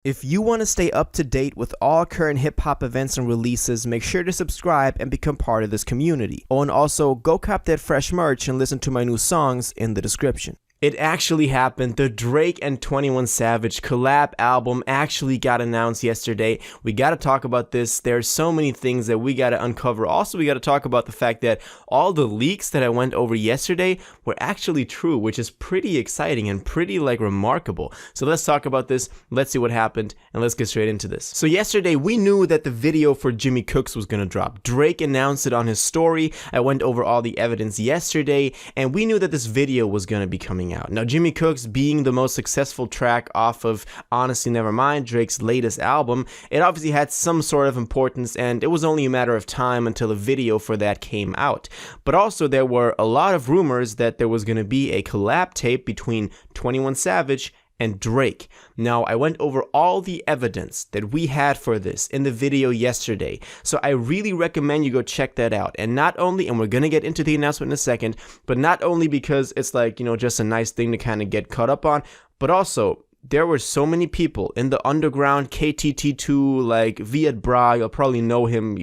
If you want to stay up to date with all current hip-hop events and releases, make sure to subscribe and become part of this community. Oh, and also, go cop that fresh merch and listen to my new songs in the description. It actually happened. The Drake and 21 Savage collab album actually got announced yesterday. We got to talk about this. There's so many things that we got to uncover. Also, we got to talk about the fact that all the leaks that I went over yesterday were actually true, which is pretty exciting and pretty remarkable. So let's talk about this. Let's see what happened and let's get straight into this. So yesterday we knew that the video for Jimmy Cooks was going to drop. Drake announced it on his story. I went over all the evidence yesterday and we knew that this video was going to be coming out. Now, Jimmy Cooks being the most successful track off of Honestly Nevermind, Drake's latest album, it obviously had some sort of importance, and it was only a matter of time until a video for that came out. But also there were a lot of rumors that there was going to be a collab tape between 21 Savage and Drake. Now, I went over all the evidence that we had for this in the video yesterday, so I really recommend you go check that out. And not only, and we're gonna get into the announcement in a second, but not only because it's just a nice thing to kind of get caught up on, but also there were so many people in the underground, KTT2, like Viet Bra, you'll probably know him,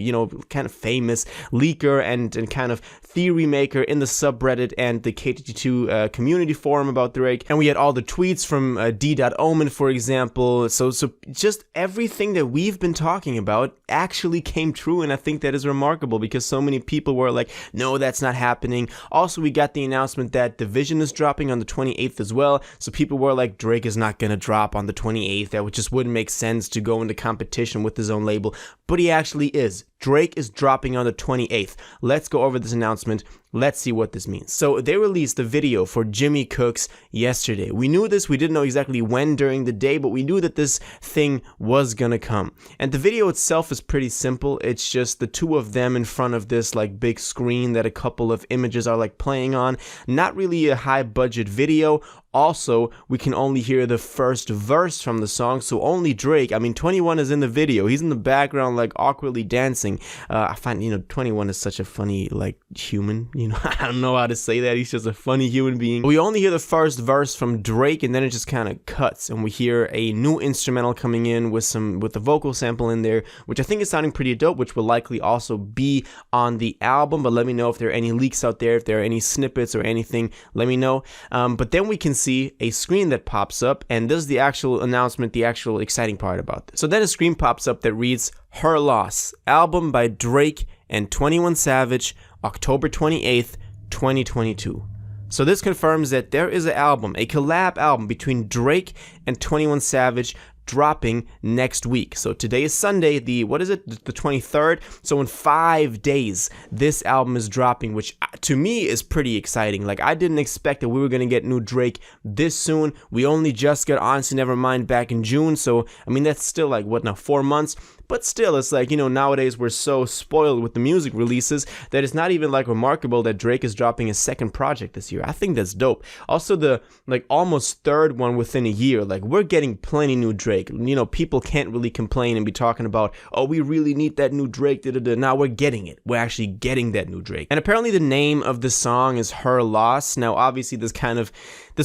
kind of famous leaker and kind of theory maker in the subreddit and the KTT2 community forum about Drake. And we had all the tweets from D.Omen, for example. So just everything that we've been talking about actually came true, and I think that is remarkable because so many people were like, no, that's not happening. Also, we got the announcement that Division is dropping on the 28th as well, so people were like, Drake is not gonna drop on the 28th. That just wouldn't make sense to go into competition with his own label, but he actually is. Drake is dropping on the 28th. Let's go over this announcement. Let's see what this means. So they released the video for Jimmy Cooks yesterday. We knew this. We didn't know exactly when during the day, but we knew that this thing was gonna come. And the video itself is pretty simple. It's just the two of them in front of this big screen that a couple of images are playing on. Not really a high budget video. Also, we can only hear the first verse from the song, so only Drake. 21 is in the video. He's in the background awkwardly dancing. I find 21 is such a funny human. I don't know how to say that. He's just a funny human being. We only hear the first verse from Drake, and then it just kind of cuts, and we hear a new instrumental coming in with the vocal sample in there, which I think is sounding pretty dope, which will likely also be on the album. But let me know if there are any leaks out there, if there are any snippets or anything. Let me know. But then we can see a screen that pops up, and this is the actual announcement, the actual exciting part about this. So then a screen pops up that reads, Her Loss, album by Drake and 21 Savage, October 28th, 2022. So this confirms that there is an album, a collab album between Drake and 21 Savage, dropping next week. So today is Sunday, the 23rd. So in 5 days, this album is dropping, which to me is pretty exciting. I didn't expect that we were gonna get new Drake this soon. We only just got Honestly Nevermind back in June. So that's still 4 months. But still, it's nowadays we're so spoiled with the music releases that it's not even remarkable that Drake is dropping a second project this year. I think that's dope. Also, the almost third one within a year. We're getting plenty new Drake. People can't really complain and be talking about, oh, we really need that new Drake. Now we're getting it. We're actually getting that new Drake. And apparently the name of the song is Her Loss. Now, obviously, this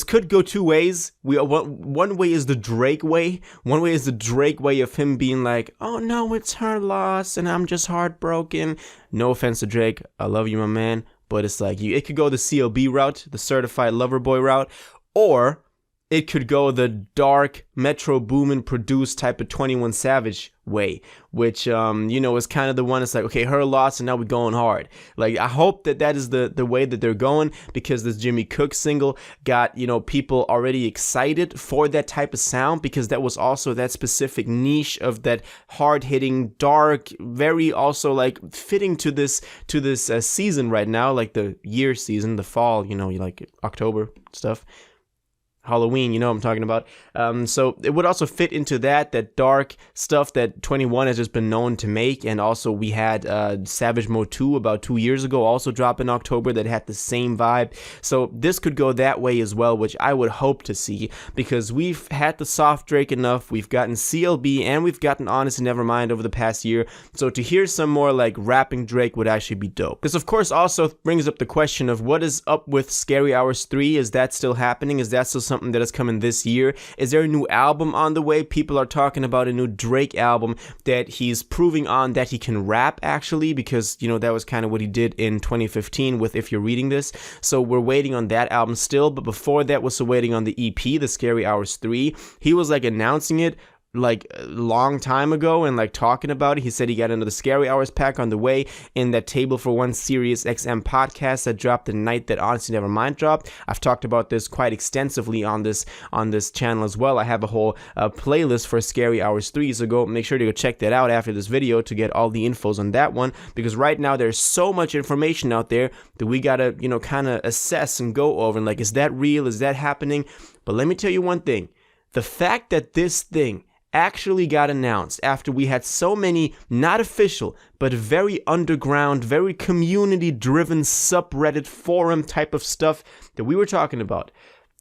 could go two ways. One way is the Drake way. One way is the Drake way of him being like, oh no, it's her loss and I'm just heartbroken. No offense to Drake, I love you, my man, but it's it could go the CLB route, the Certified Lover Boy route, or it could go the dark Metro Boomin produced type of 21 Savage way, which is kind of the one that's okay, Her Loss, and now we're going hard. I hope that is the way that they're going, because this Jimmy Cook single got people already excited for that type of sound, because that was also that specific niche of that hard-hitting, dark, very also fitting to this season right now, the year season, the fall, October stuff. Halloween, what I'm talking about. So it would also fit into that dark stuff that 21 has just been known to make. And also we had Savage Mode 2 about 2 years ago also drop in October that had the same vibe. So this could go that way as well, which I would hope to see, because we've had the soft Drake enough. We've gotten CLB and we've gotten Honestly Nevermind over the past year. So to hear some more rapping Drake would actually be dope. This of course also brings up the question of what is up with Scary Hours 3. Is that still happening? Is that still something that is coming this year? Is there a new album on the way? People are talking about a new Drake album that he's proving on that he can rap, actually, because, you know, that was kind of what he did in 2015 with If You're Reading This. So we're waiting on that album still, but before that was waiting on the EP, The Scary Hours 3. He was like announcing it like a long time ago and like talking about it. He said he got into the Scary Hours pack on the way in that Table for One Sirius XM podcast that dropped the night that Honestly Nevermind dropped. I've talked about this quite extensively on this channel as well. I have a whole playlist for Scary Hours 3, so make sure to go check that out after this video to get all the infos on that one, because right now there's so much information out there that we gotta, you know, kind of assess and go over and like, is that real? Is that happening? But let me tell you one thing. The fact that this thing actually got announced after we had so many not official but very underground, very community driven subreddit forum type of stuff that we were talking about,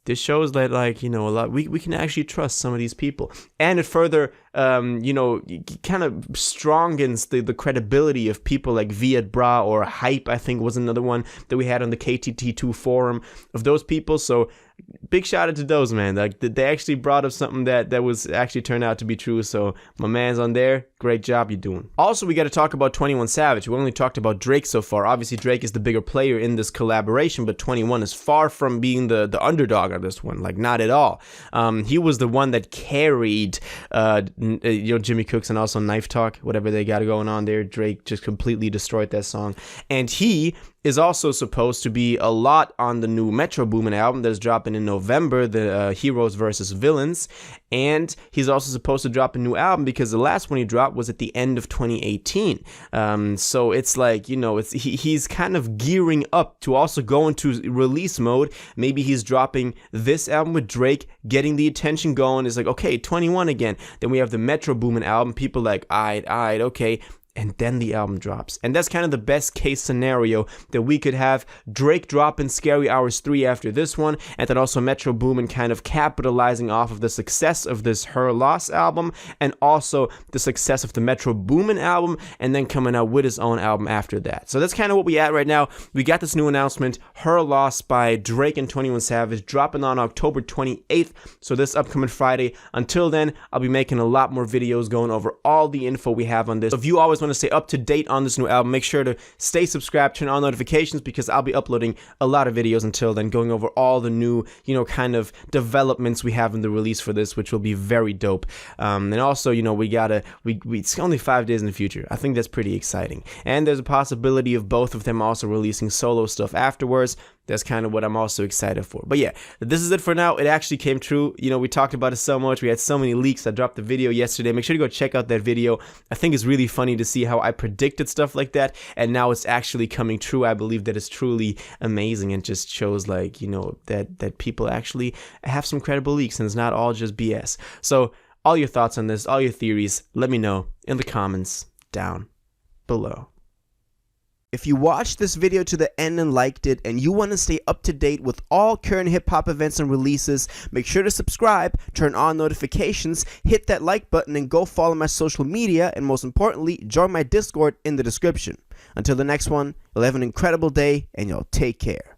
this shows that, like, you know, a lot we can actually trust some of these people, and it further you know, kind of strongens the credibility of people like Viet Bra or Hype, I think was another one that we had on the KTT2 forum of those people. So big shout out to those, man. Like, they actually brought up something that was actually turned out to be true. So my man's on there. Great job you're doing. Also, we got to talk about 21 Savage. We only talked about Drake so far. Obviously, Drake is the bigger player in this collaboration, but 21 is far from being the underdog on this one. Like, not at all. He was the one that carried you know, Jimmy Cooks and also Knife Talk, whatever they got going on there. Drake just completely destroyed that song. And he is also supposed to be a lot on the new Metro Boomin album that's dropping in November, the Heroes vs. Villains. And he's also supposed to drop a new album because the last one he dropped was at the end of 2018. So it's like, you know, he's kind of gearing up to also go into release mode. Maybe he's dropping this album with Drake, getting the attention going. It's like, okay, 21 again. Then we have the Metro Boomin album. People like, all right, okay. And then the album drops. And that's kind of the best case scenario that we could have. Drake dropping Scary Hours 3 after this one, and then also Metro Boomin kind of capitalizing off of the success of this Her Loss album, and also the success of the Metro Boomin album, and then coming out with his own album after that. So that's kind of what we at right now. We got this new announcement, Her Loss by Drake and 21 Savage, dropping on October 28th, so this upcoming Friday. Until then, I'll be making a lot more videos going over all the info we have on this. If you always want to stay up to date on this new album, make sure to stay subscribed, turn on notifications, because I'll be uploading a lot of videos until then, going over all the new, you know, kind of developments we have in the release for this, which will be very dope. And also, you know, it's only 5 days in the future. I think that's pretty exciting. And there's a possibility of both of them also releasing solo stuff afterwards. That's kind of what I'm also excited for. But yeah, this is it for now. It actually came true. You know, we talked about it so much. We had so many leaks. I dropped the video yesterday. Make sure to go check out that video. I think it's really funny to see how I predicted stuff like that, and now it's actually coming true. I believe that is truly amazing, and just shows, like, you know, that people actually have some credible leaks, and it's not all just BS. So all your thoughts on this, all your theories, let me know in the comments down below. If you watched this video to the end and liked it, and you want to stay up to date with all current hip-hop events and releases, make sure to subscribe, turn on notifications, hit that like button, and go follow my social media, and most importantly, join my Discord in the description. Until the next one, you'll have an incredible day, and y'all take care.